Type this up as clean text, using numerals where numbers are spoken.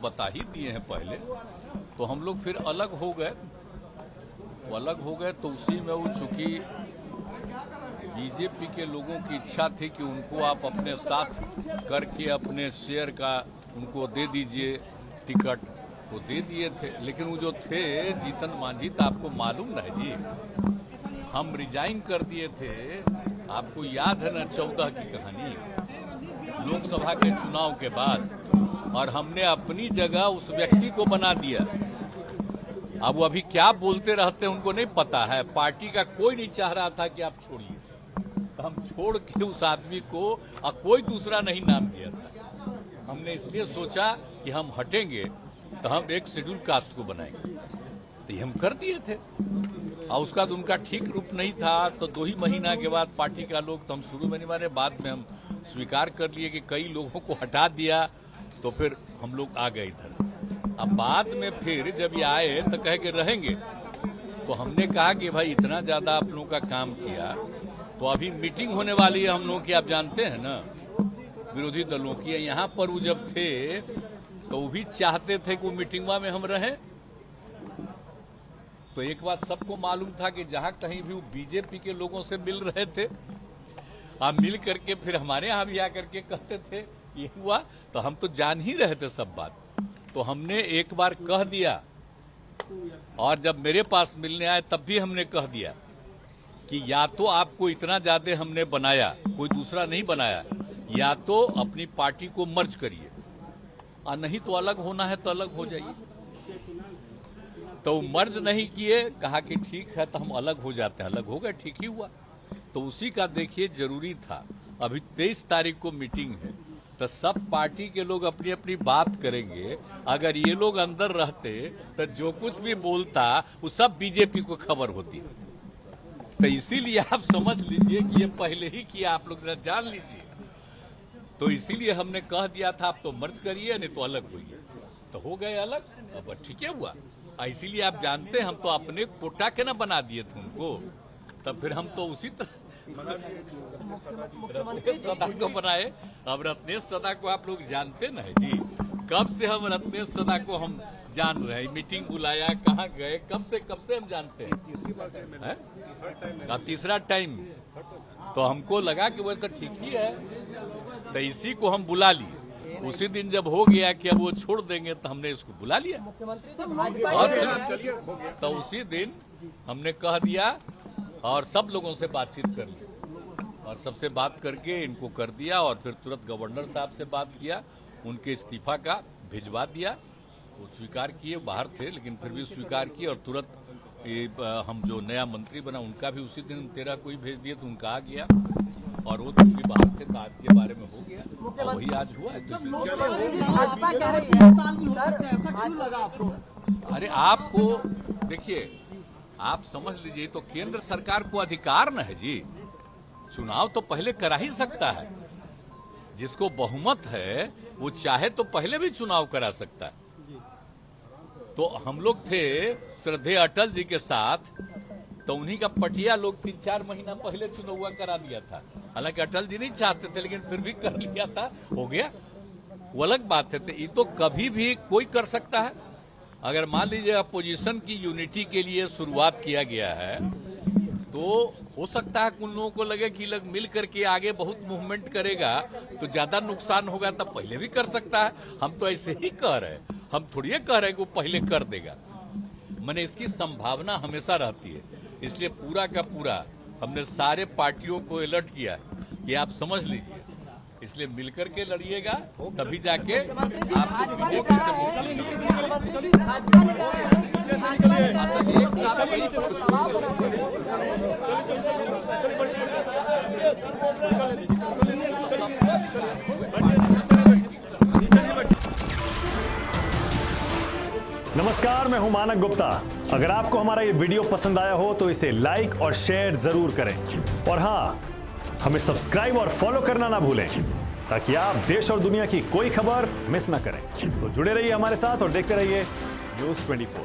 बता ही दिए हैं पहले। तो हम लोग फिर अलग हो गए। तो उसी में वो चूंकि बीजेपी के लोगों की इच्छा थी कि उनको आप अपने साथ करके अपने शेयर का उनको दे दीजिए टिकट, तो दे दिए थे। लेकिन वो जो थे जीतन मांझी, तो आपको मालूम न है जी, हम रिजाइन कर दिए थे। आपको याद है ना 14 की कहानी, लोकसभा के चुनाव के बाद, और हमने अपनी जगह उस व्यक्ति को बना दिया। अब वो अभी क्या बोलते रहते हैं उनको नहीं पता है। पार्टी का कोई नहीं चाह रहा था कि आप छोड़िए, तो हम छोड़ के उस आदमी को और कोई दूसरा नहीं नाम दिया था। हमने इसलिए सोचा कि हम हटेंगे तो हम एक शेड्यूल कास्ट को बनाएंगे, तो ये हम कर दिए थे। और उसका तो उनका ठीक रूप नहीं था, तो 2 ही महीना के बाद पार्टी का लोग, तो हम शुरू में नहीं माने, बाद में हम स्वीकार कर लिए कि कई लोगों को हटा दिया, तो फिर हम लोग आ गए इधर। अब बाद में फिर जब ये आए तो कहे कि रहेंगे, तो हमने कहा कि भाई इतना ज्यादा आप लोगों का काम किया, तो अभी मीटिंग होने वाली है हम लोगों की, आप जानते हैं ना, विरोधी दलों की। यहाँ पर वो जब थे तो वो भी चाहते थे कि वो मीटिंगवा में हम रहें। तो एक बात सबको मालूम था कि जहां कहीं भी वो बीजेपी के लोगों से मिल रहे थे, आप मिल करके फिर हमारे यहां भी आकर के कहते थे ये हुआ, तो हम तो जान ही रहे थे सब बात। तो हमने एक बार कह दिया, और जब मेरे पास मिलने आए तब भी हमने कह दिया कि या तो आपको इतना ज्यादा हमने बनाया, कोई दूसरा नहीं बनाया, या तो अपनी पार्टी को मर्ज करिए, और नहीं तो अलग होना है तो अलग हो जाइए। तो मर्ज नहीं किए, कहा कि ठीक है तो हम अलग हो जाते हैं। अलग हो गए, ठीक ही हुआ। तो उसी का देखिए जरूरी था। अभी 23 तारीख को मीटिंग है, तो सब पार्टी के लोग अपनी अपनी बात करेंगे। अगर ये लोग अंदर रहते तो जो कुछ भी बोलता वो सब बीजेपी को खबर होती। तो इसीलिए आप समझ लीजिए कि ये पहले ही किया, आप लोग जान लीजिए। तो इसीलिए हमने कह दिया था आप तो मर्ज करिए, नहीं तो अलग होइए। तो हो गए अलग, अब ठीक है हुआ। इसीलिए आप जानते हैं हम तो अपने कोटा के ना बना दिए थे उनको, तब फिर हम तो उसी तरह रत्नेश सदा को बनाए। अब रत्नेश सदा को आप लोग जानते ना है जी, कब से हम रत्नेश सदा को हम जान रहे हैं। मीटिंग बुलाया, कहाँ गए, कब से हम जानते हैं। तीसरा टाइम तो हमको लगा कि वो तो ठीक ही है, तो इसी को हम बुला लिए। उसी दिन जब हो गया कि अब वो छोड़ देंगे तो हमने इसको बुला लिया। तो उसी दिन हमने कह दिया और सब लोगों से बातचीत कर ली, और सबसे बात करके इनको कर दिया। और फिर तुरंत गवर्नर साहब से बात किया, उनके इस्तीफा का भिजवा दिया। वो स्वीकार किए, बाहर थे लेकिन फिर भी स्वीकार किए। और तुरंत हम जो नया मंत्री बना उनका भी उसी दिन 13 को ही भेज दिए, तो उनका आ गया। और वो भी बाहर थे, तो आज के बारे में हो गया, और वही आज हुआ है। अरे आपको देखिए, आप समझ लीजिए, तो केंद्र सरकार को अधिकार न है जी, चुनाव तो पहले करा ही सकता है। जिसको बहुमत है वो चाहे तो पहले भी चुनाव करा सकता है। तो हम लोग थे श्रद्धेय अटल जी के साथ, तो उन्हीं का पटिया लोग 3-4 महीना पहले चुनाव करा दिया था। हालांकि अटल जी नहीं चाहते थे, लेकिन फिर भी कर लिया था, हो गया, वो अलग बात है। तो ये तो कभी भी कोई कर सकता है। अगर मान लीजिए अपोजिशन की यूनिटी के लिए शुरुआत किया गया है, तो हो सकता है उन लोगों को लगे कि लोग मिल करके आगे बहुत मूवमेंट करेगा तो ज्यादा नुकसान होगा, तब पहले भी कर सकता है। हम तो ऐसे ही कह रहे हैं, हम थोड़ी कह रहे हैं कि वो पहले कर देगा। मैंने इसकी संभावना हमेशा रहती है, इसलिए पूरा का पूरा हमने सारे पार्टियों को अलर्ट किया कि आप समझ लीजिए, इसलिए मिलकर के लड़िएगा, तभी जाके आपको बीजेपी से नमस्कार, मैं हूं मानक गुप्ता। अगर आपको हमारा ये वीडियो पसंद आया हो तो इसे लाइक और शेयर जरूर करें, और हां, हमें सब्सक्राइब और फॉलो करना ना भूलें, ताकि आप देश और दुनिया की कोई खबर मिस ना करें। तो जुड़े रहिए हमारे साथ और देखते रहिए न्यूज़ 24।